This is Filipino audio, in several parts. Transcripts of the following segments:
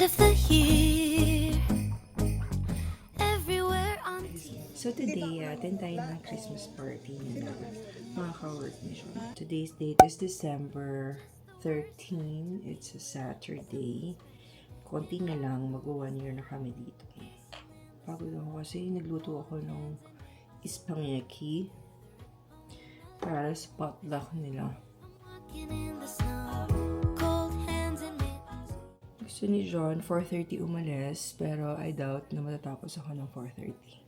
end of the year. Everywhere on So today, attend tayo ng Christmas party nila, mga ka-work ni Sean. Today's date is December 13. It's a Saturday. Konti na lang, mag-1 year na kami dito. Pagod ako kasi nagluto ako ng spaghetti para sa potluck nila. walking in the snow, cold hands and mittens. Gusto ni John 4:30 umalis, pero I doubt na matatapos ako ng 4:30.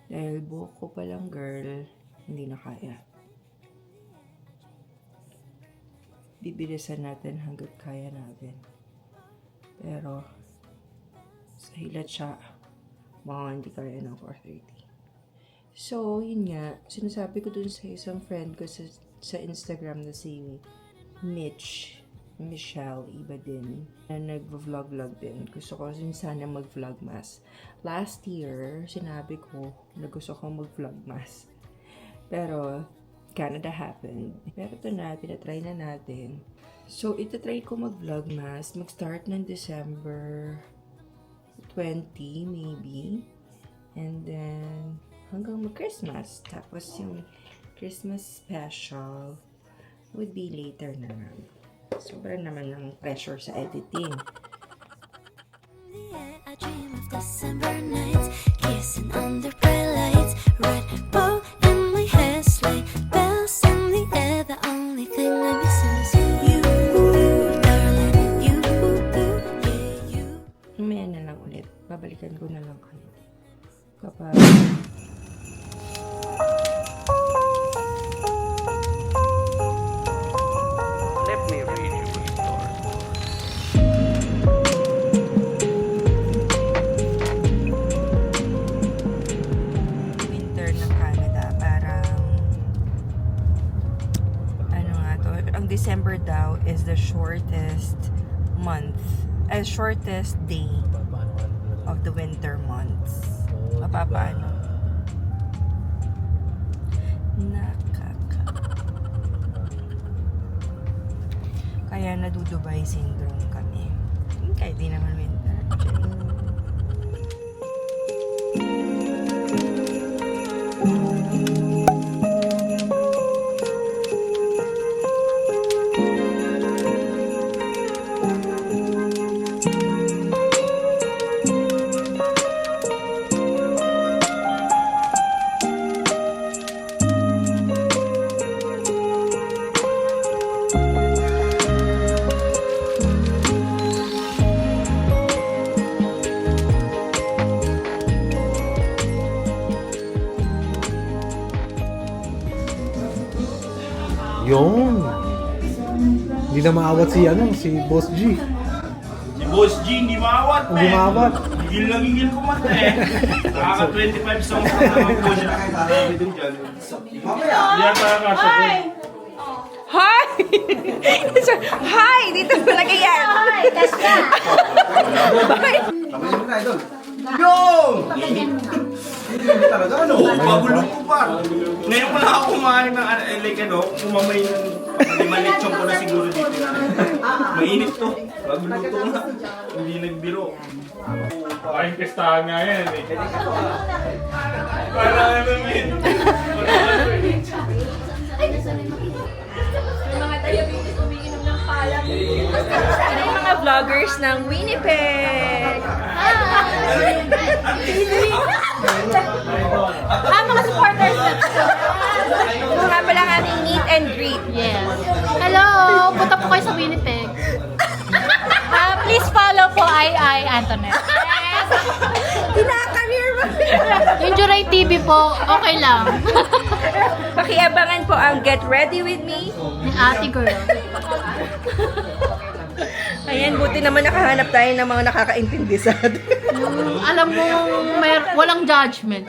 Dahil buhok ko palang girl, hindi na kaya. Bibilisan natin hanggat kaya natin. Pero, sa hilat siya, baka hindi kaya ng 4:30. So, yun nga, sinasabi ko dun sa isang friend ko sa Instagram na si Michelle Iba din, na nag-vlog din. Gusto ko sana mag-vlogmas. Last year, sinabi ko na gusto ko mag-vlogmas. Pero, Canada happened. Pero ito na, tinatry na natin. So, itatry ko mag-vlogmas. Mag-start ng December 20, maybe. And then, hanggang mag-Christmas. Tapos, yung Christmas special would be later naman. Sobrang naman ng pressure sa editing. Yeah, I dream of December nights, kissing under bright lights, red bow in my hair, sleigh bells in the air. The only thing I'm missing is you, darling, you, yeah, you. Mamaya na lang ulit. Babalikan ko na lang kayo. Kapag... Let me read you a story. Winter ng Canada, parang ano nga to, ang December daw is the shortest month, shortest day of the winter months. Mapapaano? Kaya nadudubay syndrome kami. Kahit di naman winter. Yun. Hindi na maawat si Boss G. Si Boss G, hindi maawat, Hindi maawat. Gigil na gigil ko man, Nakaka 25 songs na naman po siya. Marami din dyan. Hindi ata nakasya po. Hi! Hi! Dito talaga yan! Hi! Kasya! Yo! Hindi talaga, ano? Bagulong ko pa. Ngayon ko lang ako kumain ng, like ano, kumamay ng limalitsong ko na siguro dito. Mainit to. Bagulong to nga. Hindi nagbiro. Kain kastahan nga yan eh. Para ano min? Ano yung mga vloggers ng Winnipeg? Mga supporters na. Ito nga pala ang aming meet and greet. Yes. Hello! Punta po kayo sa Winnipeg. Please follow po Antoinette. Yes. Tinaka-mirror mo. Yung Juray TV po, okay lang. Pakiabangan po ang Get Ready With Me. Ni ate girl. Ayan, buti naman nakahanap tayo ng mga nakakaintindi sa atin. Alam mo, walang judgment.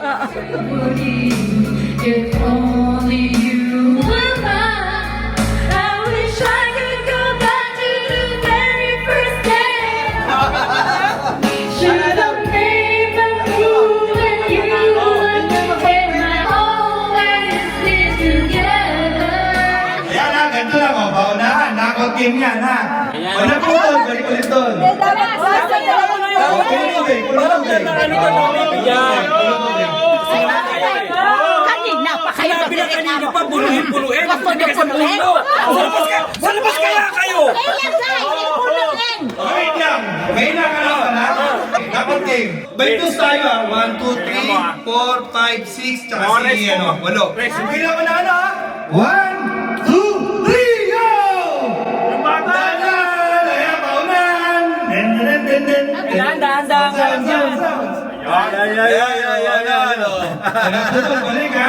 If only you were mine, I wish I could go back to the very first day. Should have made the move when you and my always been together. Yan na, ganito lang, oh. Paunahan. Knockout game yan, ha? Wala po doon, balik ulit doon. Okay, tubig. Walang tubig. Kanina pa kayo. Sinabi na kanina pa, buluhin. Gusto niyo puluhin? Sa labas kaya kayo? Kaya guys, puluhin! Wait lang. May nakalaban, ha? Dapat game. Balitos tayo, ha? 1, 2, 3, 4, 5, 6, tsaka si, ano, 8. Bilang mo na, ano, ha? 1, 2, 3, go! Yung bata! Ayan, paunan! Dahan. Ayan. Tutol, balik, ha?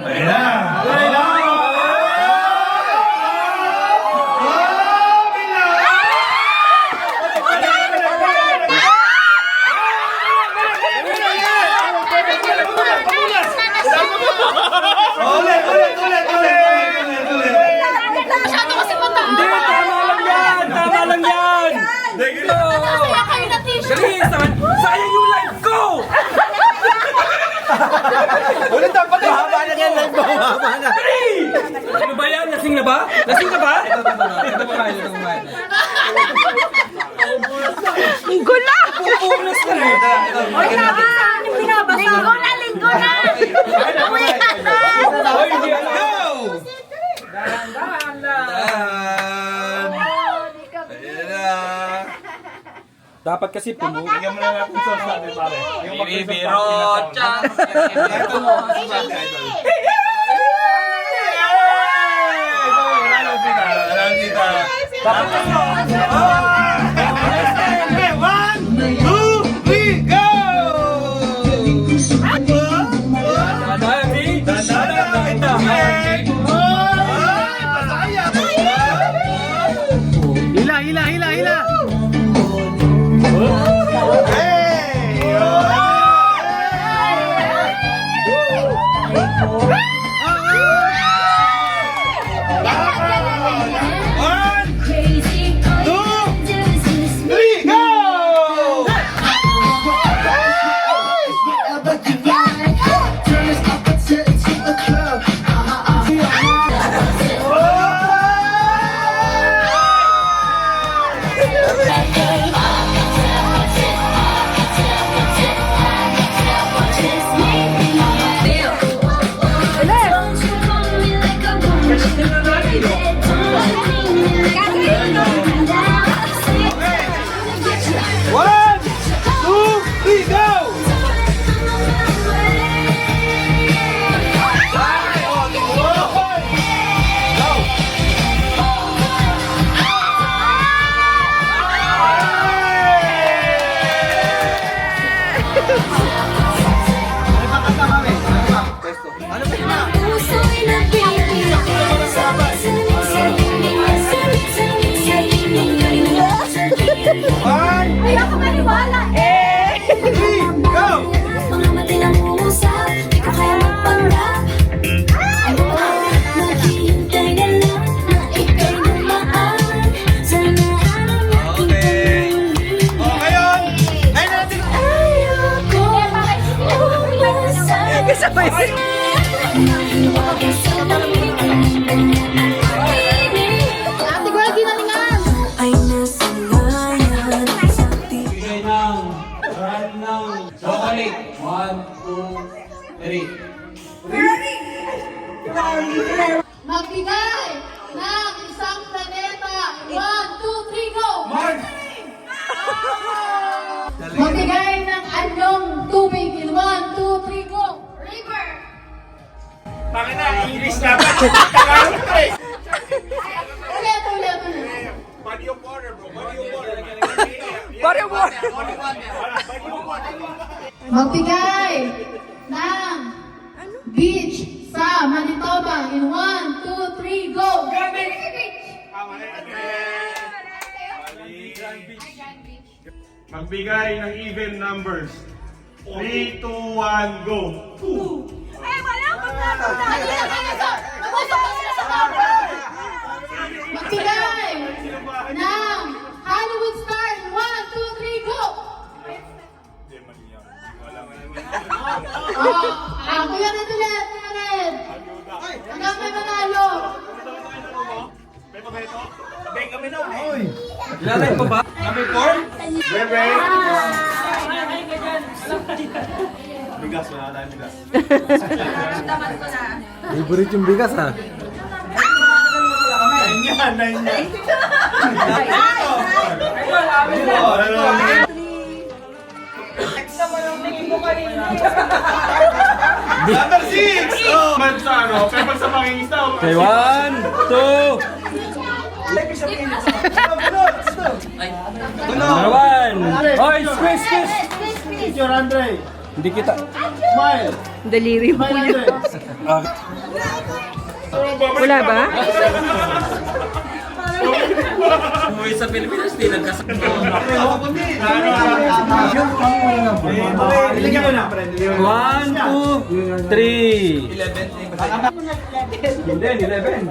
Ayan na. Ulit. Masyado kasi mataas! Tama lang yan! Kaya kayo na tissue! Dali, sayang yung life ko! Ulit dapat mahaba na yan. Mahaba na. Ano ba yan? Lasing na ba? Lasing ka ba? Linggo na! Pupunas ka rin. Linggo na! Uwi ka na! Hoy, hindi alam. Dapat kasi puno. Bigyan mo na natin sa sabi, pare. Yung Bibiro, chan. Dapat kasi. 1, 2, 3, go! Hila. Crazy. 2, 3, go! One, two, three, go! One, Ayaw ko maniwala! three, go! Mga mati ng uusap, di ko kaya magpanggap. Naghihintay na lang na ika'y dumaan. Sana alam niya Okay. Ngayon, ngayon natin. ayoko umasan. Kasabay sila. Huwag sa lamig Ate ko lagi nalingan! Ay nasangayan sa Bigay ng brand ng chocolate. 1, 2, 3. Magbigay ng isang planeta. 1, 2, 3, go! Magbigay ng anyong tubig. 1, 2, 3, go! River! Bakit na, English dapat. Tagalog ka eh. Ulit. Body of water, bro. Body of water. Magbigay ng beach sa Manitoba. In 1, 2, 3, go! Magbigay ng even numbers. 3, 2, 1, go! Magbigay ng Hollywood star. 1, 2, 3, go! Kuya Red ulit, Kuya Red. Hanggang may manalo. May pagkaito? Lalay pa ba? Number 4? Bebe! Bigas, wala tayong bigas. Favorite yung bigas ha. 9 yan, 9 yan. Number 6! Oh! Man sa ano, pero pag sa pangingisda, Okay, 1, 2. Number 1. Oy, squeeze, squeeze. Picture, Andre. Hindi kita. Smile. Daliri mo Smile, yun. Andre. Wala ba? Umuwi sa Pilipinas, di nagkasama. Ilagyan ko na. 1, 2, 3. 11. Hindi, 11.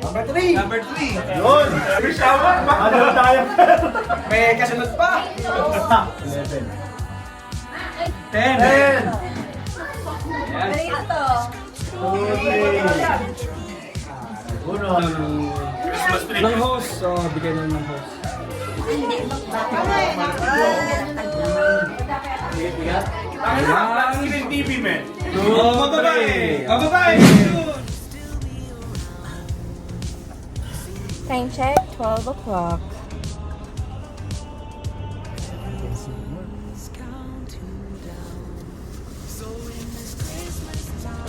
Number 3! Yun. May shower. Ano tayo? May kasunod pa! 10. Ng host. Oh, bigay na ng host. Ang TV, man. 2, 3. Babae! Time check, 12 o'clock.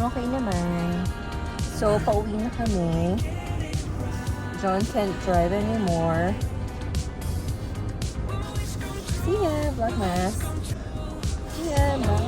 Okay naman. So, pauwi na kami. John can't drive anymore. See ya, Vlogmas. See ya, bye.